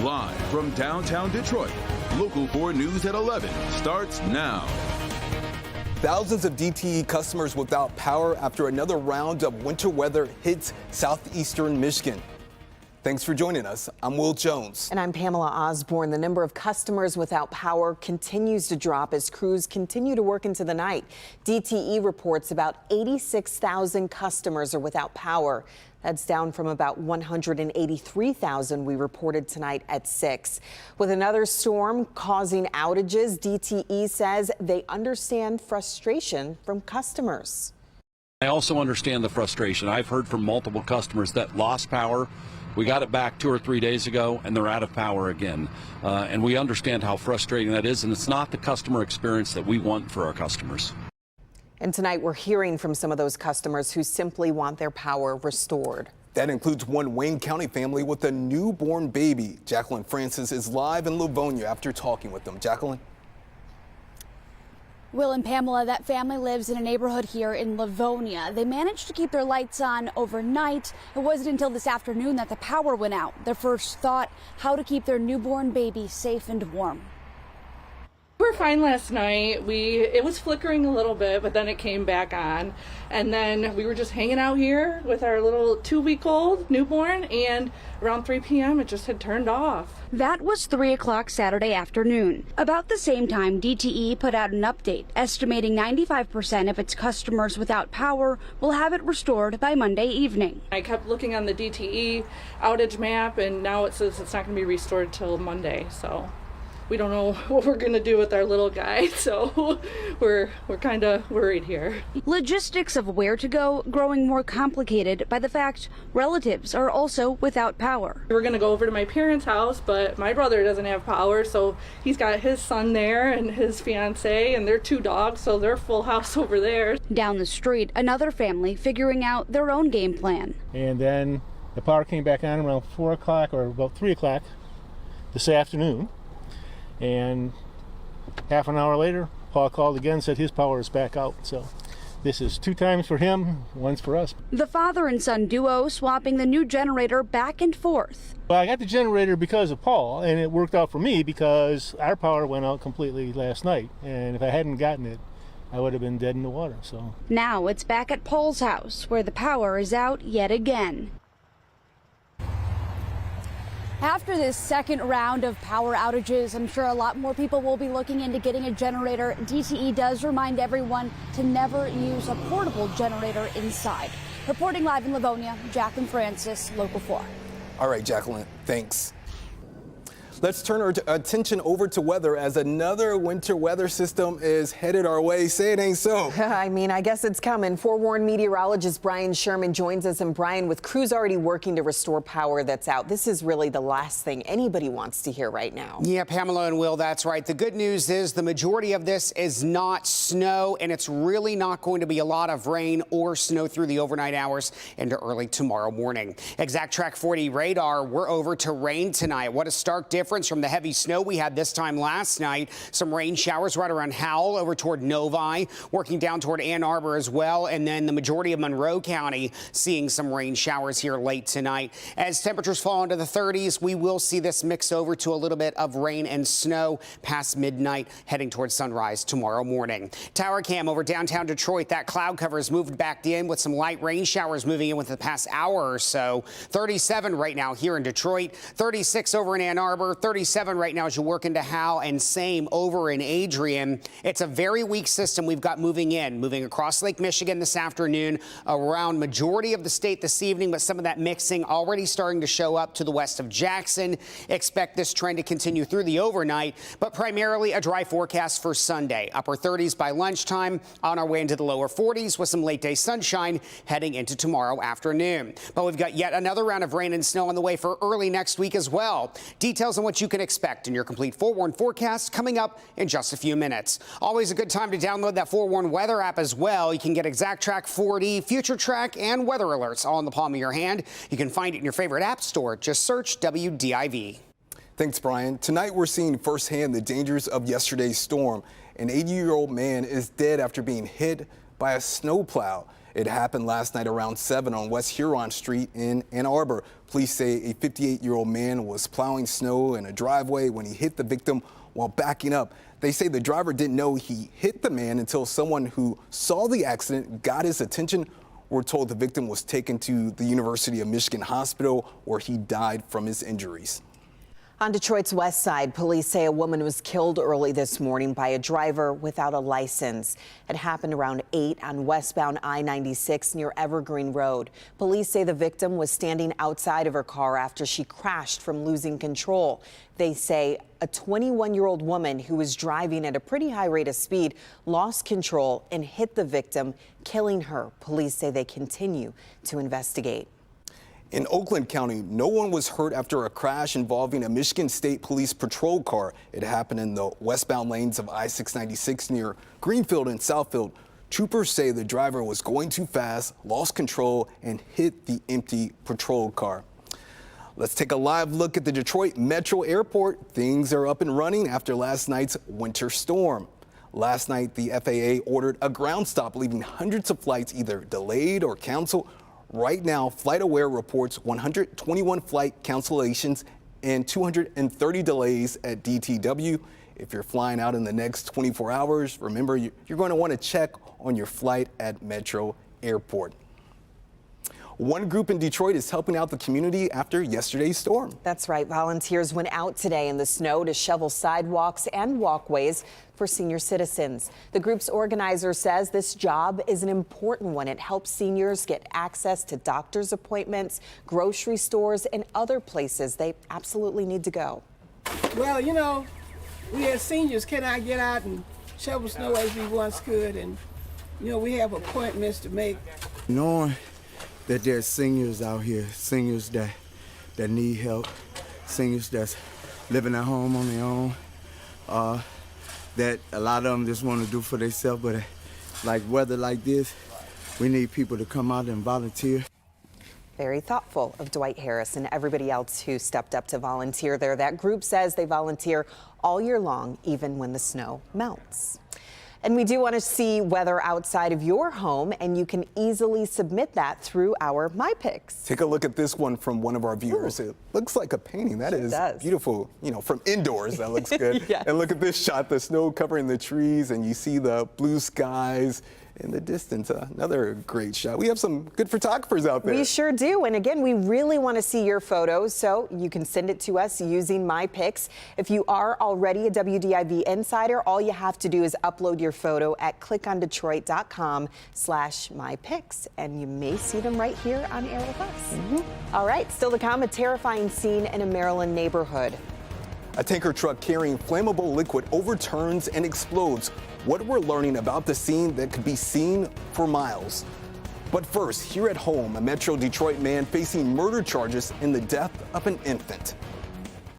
Live from downtown Detroit, Local 4 News at 11 starts now. Thousands of DTE customers without power after another round of winter weather hits southeastern Michigan. Thanks for joining us. I'm Will Jones. And I'm Pamela Osborne. The number of customers without power continues to drop as crews continue to work into the night. DTE reports about 86,000 customers are without power. That's down from about 183,000 we reported tonight at 6. With another storm causing outages, DTE says they understand frustration from customers. I also understand the frustration. I've heard from multiple customers that lost power. We got it back 2 or 3 days ago, and they're out of power again. And we understand how frustrating that is, and it's not the customer experience that we want for our customers. And tonight we're hearing from some of those customers who simply want their power restored. That includes one Wayne County family with a newborn baby. Jacqueline Francis is live in Livonia after talking with them. Jacqueline? Will and Pamela, that family lives in a neighborhood here in Livonia. They managed to keep their lights on overnight. It wasn't until this afternoon that the power went out. Their first thought, how to keep their newborn baby safe and warm. We were fine last night. It was flickering a little bit, but then it came back on. And then we were just hanging out here with our little 2-week-old newborn, and around 3 p.m. it just had turned off. That was 3 o'clock Saturday afternoon. About the same time, DTE put out an update estimating 95% of its customers without power will have it restored by Monday evening. I kept looking on the DTE outage map, and now it says it's not going to be restored till Monday. So we don't know what we're going to do with our little guy, so we're kind of worried here. Logistics of where to go growing more complicated by the fact relatives are also without power. We're going to go over to my parents' house, but my brother doesn't have power, so he's got his son there and his fiance and their 2 dogs, so they're full house over there. Down the street, another family figuring out their own game plan. And then the power came back on around 4 o'clock or about 3 o'clock this afternoon. And half an hour later, Paul called again, said his power is back out. So this is 2 times for him, once for us. The father and son duo swapping the new generator back and forth. Well, I got the generator because of Paul, and it worked out for me because our power went out completely last night. And if I hadn't gotten it, I would have been dead in the water. So now it's back at Paul's house, where the power is out yet again. After this second round of power outages, I'm sure a lot more people will be looking into getting a generator. DTE does remind everyone to never use a portable generator inside. Reporting live in Livonia, Jacqueline Francis, Local 4. All right, Jacqueline, thanks. Let's turn our attention over to weather as another winter weather system is headed our way. Say it ain't so. I mean, I guess it's coming. Forewarned meteorologist Brian Sherman joins us. And Brian, with crews already working to restore power that's out, this is really the last thing anybody wants to hear right now. Yeah, Pamela and Will, that's right. The good news is the majority of this is not snow, and it's really not going to be a lot of rain or snow through the overnight hours into early tomorrow morning. Exact Track 40 radar, we're over to rain tonight. What a stark difference from the heavy snow we had this time last night. Some rain showers right around Howell over toward Novi, working down toward Ann Arbor as well. And then the majority of Monroe County seeing some rain showers here late tonight. As temperatures fall into the 30s, we will see this mix over to a little bit of rain and snow past midnight, heading towards sunrise tomorrow morning. Tower cam over downtown Detroit. That cloud cover has moved back in with some light rain showers moving in within the past hour or so. 37 right now here in Detroit, 36 over in Ann Arbor, 37 right now as you work into Howell, and same over in Adrian. It's a very weak system we've got moving across Lake Michigan this afternoon, around majority of the state this evening, but some of that mixing already starting to show up to the west of Jackson. Expect this trend to continue through the overnight, but primarily a dry forecast for Sunday. Upper 30s by lunchtime, on our way into the lower 40s with some late day sunshine heading into tomorrow afternoon. But we've got yet another round of rain and snow on the way for early next week as well. Details on what you can expect in your complete Forewarned forecast coming up in just a few minutes. Always a good time to download that Forewarned weather app as well. You can get Exact Track 40, Future Track, and weather alerts all in the palm of your hand. You can find it in your favorite app store. Just search WDIV. Thanks, Brian. Tonight, we're seeing firsthand the dangers of yesterday's storm. An 80-year-old man is dead after being hit by a snowplow. It happened last night around 7 on West Huron Street in Ann Arbor. Police say a 58-year-old man was plowing snow in a driveway when he hit the victim while backing up. They say the driver didn't know he hit the man until someone who saw the accident got his attention. We're told the victim was taken to the University of Michigan Hospital where he died from his injuries. On Detroit's west side, police say a woman was killed early this morning by a driver without a license. It happened around 8 on westbound I-96 near Evergreen Road. Police say the victim was standing outside of her car after she crashed from losing control. They say a 21-year-old woman who was driving at a pretty high rate of speed lost control and hit the victim, killing her. Police say they continue to investigate. In Oakland County, no one was hurt after a crash involving a Michigan State Police patrol car. It happened in the westbound lanes of I-696 near Greenfield and Southfield. Troopers say the driver was going too fast, lost control, and hit the empty patrol car. Let's take a live look at the Detroit Metro Airport. Things are up and running after last night's winter storm. Last night, the FAA ordered a ground stop, leaving hundreds of flights either delayed or canceled. Right now, FlightAware reports 121 flight cancellations and 230 delays at DTW. If you're flying out in the next 24 hours, remember you're going to want to check on your flight at Metro Airport. One group in Detroit is helping out the community after yesterday's storm. That's right. Volunteers went out today in the snow to shovel sidewalks and walkways for senior citizens. The group's organizer says this job is an important one. It helps seniors get access to doctor's appointments, grocery stores, and other places they absolutely need to go. Well, you know, we as seniors cannot get out and shovel snow as we once could, and you know, we have appointments to make. Knowing that there's seniors out here, seniors that need help, seniors that's living at home on their own, that a lot of them just want to do for themselves, but like weather like this, we need people to come out and volunteer. Very thoughtful of Dwight Harris and everybody else who stepped up to volunteer there. That group says they volunteer all year long, even when the snow melts. And we do want to see weather outside of your home, and you can easily submit that through our My Picks. Take a look at this one from one of our viewers. Ooh. It looks like a painting. That is beautiful. You know, from indoors, that looks good. Yes. And look at this shot, the snow covering the trees, and you see the blue skies in the distance. Another great shot. We have some good photographers out there. We sure do. And again, we really want to see your photos, so you can send it to us using My Picks. If you are already a WDIV insider, all you have to do is upload your photo at clickondetroit.com/mypicks, and you may see them right here on air with us. All right, still to come, a terrifying scene in a Maryland neighborhood. A tanker truck carrying flammable liquid overturns and explodes. What we're learning about the scene that could be seen for miles. But first, here at home, a Metro Detroit man facing murder charges in the death of an infant.